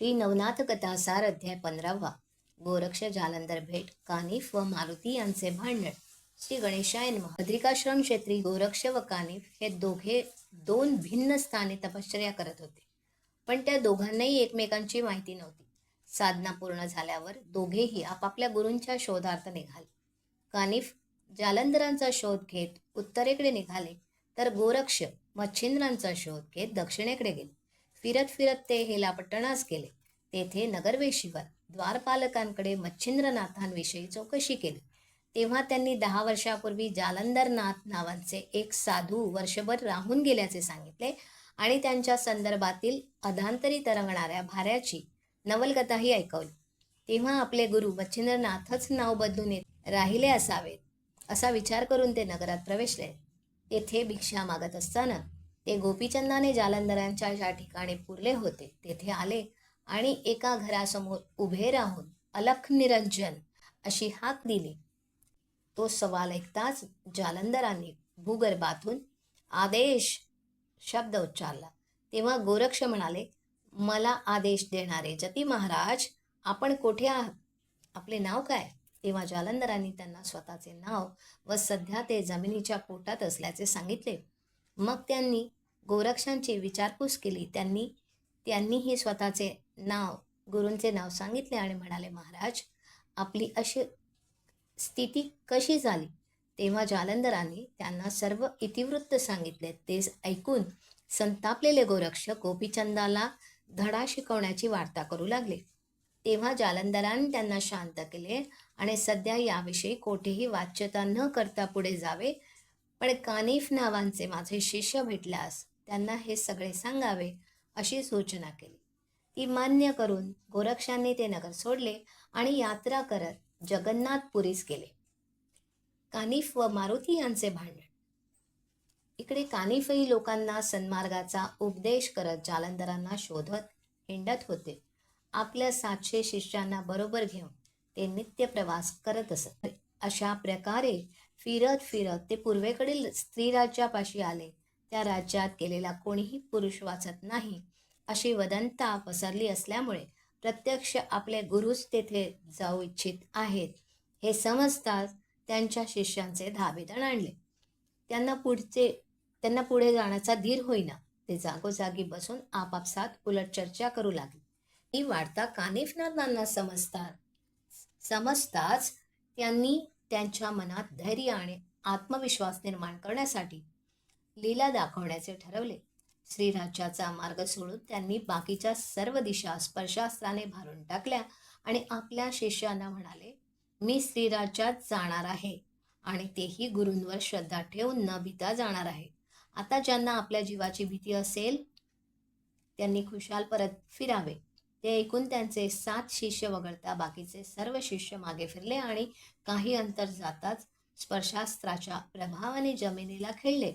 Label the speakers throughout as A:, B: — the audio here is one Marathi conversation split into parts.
A: श्री नवनाथ कथा सार अध्याय 15वा. गोरक्ष जालंधर भेट. कानिफ व मारुती यांचे भांडण. श्री गणेशाय नमः. बद्रिकाश्रम क्षेत्री गोरक्ष व कानिफ हे दोघे दोन भिन्न स्थानी तपश्चर्या करत होते, पण त्या दोघांनाही एकमेकांची माहिती नव्हती. साधना पूर्ण झाल्यावर दोघेही आपापल्या गुरूंच्या शोधार्थ निघाले. कानिफ जालंधरांचा शोध घेत उत्तरेकडे निघाले, तर गोरक्ष मच्छिंद्रांचा शोध घेत दक्षिणेकडे गेले. फिरत फिरत ते हेलापट्टणास गेले. तेथे नगरवेशीवर द्वारपालकांकडे मच्छिंद्रनाथांविषयी चौकशी केली. तेव्हा त्यांनी 10 वर्षापूर्वी जालंधरनाथ नावांचे एक साधू वर्षभर राहून गेल्याचे सांगितले आणि त्यांच्या संदर्भातील अधांतरी तरंगणाऱ्या भाऱ्याची नवलकथाही ऐकवली. तेव्हा आपले गुरु मच्छिंद्रनाथच नाव बदलून राहिले असावेत असा विचार करून ते नगरात प्रवेशले. तेथे भिक्षा मागत असताना ते गोपीचंदाने जालंधरांच्या ज्या ठिकाणी पुरले होते तेथे आले आणि एका घरासमोर उभे राहून अलख निरंजन अशी हाक दिली. तो सवाल ऐकताच जालंधरांनी भूगर्भातून आदेश शब्द उच्चारला. तेव्हा गोरक्ष म्हणाले, मला आदेश देणारे जती महाराज, आपण कोठे आहात? आपले नाव काय? तेव्हा जालंधरांनी त्यांना स्वतःचे नाव व सध्या ते जमिनीच्या पोटात असल्याचे सांगितले. मग त्यांनी गोरक्षांची विचारपूस केली. त्यांनीही स्वतःचे नाव, गुरूंचे नाव सांगितले आणि म्हणाले, महाराज, आपली अशी स्थिती कशी झाली? तेव्हा जालंधरांनी त्यांना सर्व इतिवृत्त सांगितले. ते ऐकून संतापलेले गोरक्ष गोपीचंदाला धडा शिकवण्याची वार्ता करू लागले. तेव्हा जालंधरांनी त्यांना शांत केले आणि सध्या याविषयी कोठेही वाच्यता न करता पुढे जावे, पण कानिफ नावांचे माझे शिष्य भेटल्यास त्यांना हे सगळे सांगावे अशी सूचना केली. ती मान्य करून गोरक्षांनी ते नगर सोडले आणि यात्रा करत जगन्नाथपुरीस गेले. कानिफ व मारुती यांचे भांडण. इकडे कानिफही लोकांना सन्मार्गाचा उपदेश करत जालंधरांना शोधत हिंडत होते. आपल्या 700 शिष्यांना बरोबर घेऊन ते नित्य प्रवास करत असत. अशा प्रकारे फिरत फिरत ते पूर्वेकडील स्त्रीराज्यापाशी आले. त्या राज्यात गेलेला कोणीही पुरुष वाचत नाही अशी वदंता पसरली असल्यामुळे प्रत्यक्ष आपले गुरुच तेथे जाऊ इच्छित आहेत हे समजताच त्यांच्या शिष्यांचे धाबेदण आणले. त्यांना पुढे जाण्याचा धीर होईना. ते जागोजागी बसून आपापसात उलट चर्चा करू लागले. ही वार्ता कानिफनाथांना समजताच त्यांनी त्यांच्या मनात धैर्य आणि आत्मविश्वास निर्माण करण्यासाठी लीला दाखवण्याचे ठरवले. श्रीराज्याचा मार्ग सोडून त्यांनी बाकीच्या सर्व दिशा स्पर्शास्त्राने भारून टाकल्या आणि आपल्या शिष्यांना म्हणाले, मी श्रीराज्यात जाणार आहे आणि तेही गुरूंवर श्रद्धा ठेवून न भिता जाणार आहे. आता ज्यांना आपल्या जीवाची भीती असेल त्यांनी खुशाल परत फिरावे. ते ऐकून त्यांचे 7 शिष्य वगळता बाकीचे सर्व शिष्य मागे फिरले आणि काही अंतर जाताच स्पर्शास्त्राच्या प्रभावाने जमिनीला खिळले.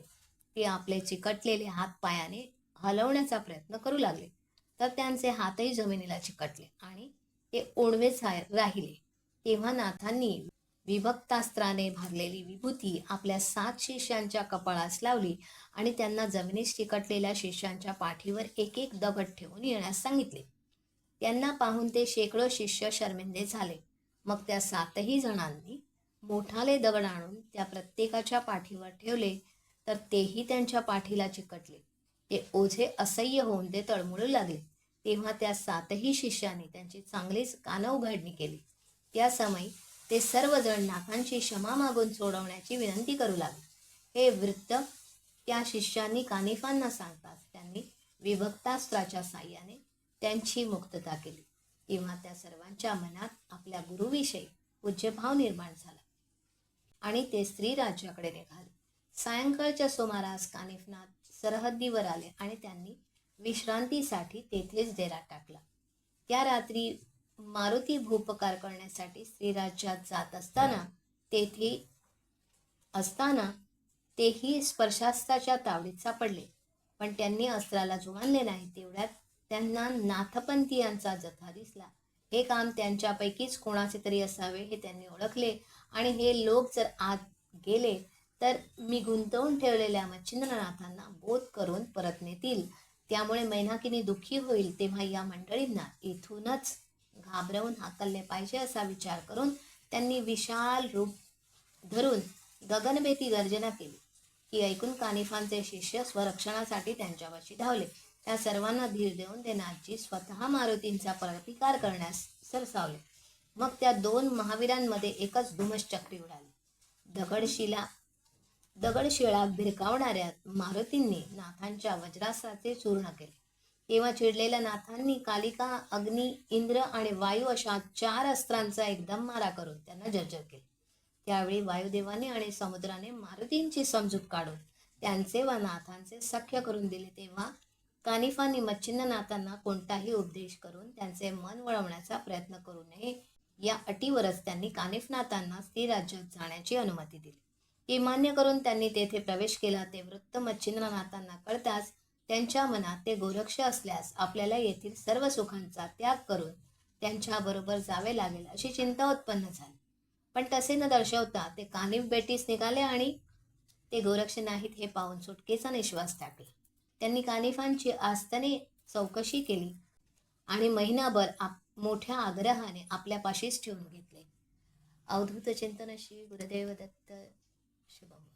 A: ते आपले चिकटलेले हात पायाने हलवण्याचा प्रयत्न करू लागले, तर त्यांचे हातही जमिनीला चिकटले आणि ते ओणवेच राहिले. तेव्हा नाथांनी विभक्तास्त्राने भरलेली विभूती आपल्या 7 शिष्यांच्या कपाळास लावली आणि त्यांना जमिनीस चिकटलेल्या शिष्यांच्या पाठीवर एक एक दगड ठेवून येण्यास सांगितले. त्यांना पाहून ते शेकडो शिष्य शर्मिंदे झाले. मग त्या 7ही जणांनी मोठाले दगड आणून त्या प्रत्येकाच्या पाठीवर ठेवले, तर तेही त्यांच्या पाठीला चिकटले. ते ओझे असह्य होऊन ते तळमळू लागले. तेव्हा त्या 7ही शिष्यांनी त्यांची चांगलीच कानउघाडणी केली. त्या समयी ते सर्वजण नाथांची क्षमा मागून सोडवण्याची विनंती करू लागले. हे वृत्त त्या शिष्यांनी कानिफांना सांगताच त्यांनी विभक्तास्त्राच्या साह्याने त्यांची मुक्तता केली. तेव्हा त्या सर्वांच्या मनात आपल्या गुरुविषयी पूज्यभाव निर्माण झाला आणि ते स्त्रीराज्याकडे निघाले. सायंकाळच्या सुमारास कानिफनाथ सरहद्दीवर आले आणि त्यांनी विश्रांतीसाठी तेथेच डेरा टाकला. त्या रात्री मारुती भूपकार करण्यासाठी श्रीराज्यात जात असताना तेही स्पर्शास्त्राच्या तावडीत सापडले, पण त्यांनी अस्त्राला जुमानले नाही. तेवढ्यात त्यांना नाथपंथीयांचा जथा दिसला. हे काम त्यांच्यापैकीच कोणाचे तरी असावे हे त्यांनी ओळखले आणि हे लोक जर आत गेले तर मी गुंतवून ठेवलेल्या मच्छिंद्रनाथांना बोध करून परत नेतील. त्यामुळे मैनाकिनी दुःखी होईल, तेव्हा या मंडळींना इथूनच घाबरवून हाकलले पाहिजे असा विचार करून त्यांनी विशाल रूप धरून गगनभेदी गर्जना केली. ही ऐकून कानिफांचे शिष्य स्वरक्षणासाठी त्यांच्यापाशी धावले. त्या सर्वांना धीर देऊन ते नाथजी स्वतः मारुतींचा प्रतिकार करण्यास सरसावले. मग त्या दोन महावीरांमध्ये एकच धुमश्चक्री उडाली. दगडशिळा भिरकावणाऱ्या मारुतींनी नाथांच्या वज्रास्त्राचे चूर्ण केले. तेव्हा चिडलेल्या नाथांनी कालिका, अग्नी, इंद्र आणि वायू अशा 4 अस्त्रांचा एकदम मारा करून त्यांना जर्जर केले. त्यावेळी वायुदेवाने आणि समुद्राने मारुतींची समजूत काढून त्यांचे व नाथांचे सख्य करून दिले. तेव्हा कानिफांनी मच्छिंद्रनाथांना कोणताही उपदेश करून त्यांचे मन वळवण्याचा प्रयत्न करू नये या अटीवरच त्यांनी कानिफनाथांना स्थिर राज्यात जाण्याची अनुमती दिली. हे मान्य करून त्यांनी तेथे प्रवेश केला. ते वृत्त मच्छिंद्रनाथांना कळताच त्यांच्या मनात ते गोरक्ष असल्यास आपल्याला येथील सर्व सुखांचा त्याग करून त्यांच्याबरोबर जावे लागेल अशी चिंता उत्पन्न झाली. पण तसे न दर्शवता ते कानिफ बेटीस निघाले आणि ते गोरक्ष नाहीत हे पाहून सुटकेचा निश्वास टाकला. त्यांनी कानिफांची आस्तने चौकशी केली आणि महिनाभर मोठ्या आग्रहाने आपल्यापाशीच ठेवून घेतले. अवधूत चिंतन श्री गुरुदेव दत्त. शुभम.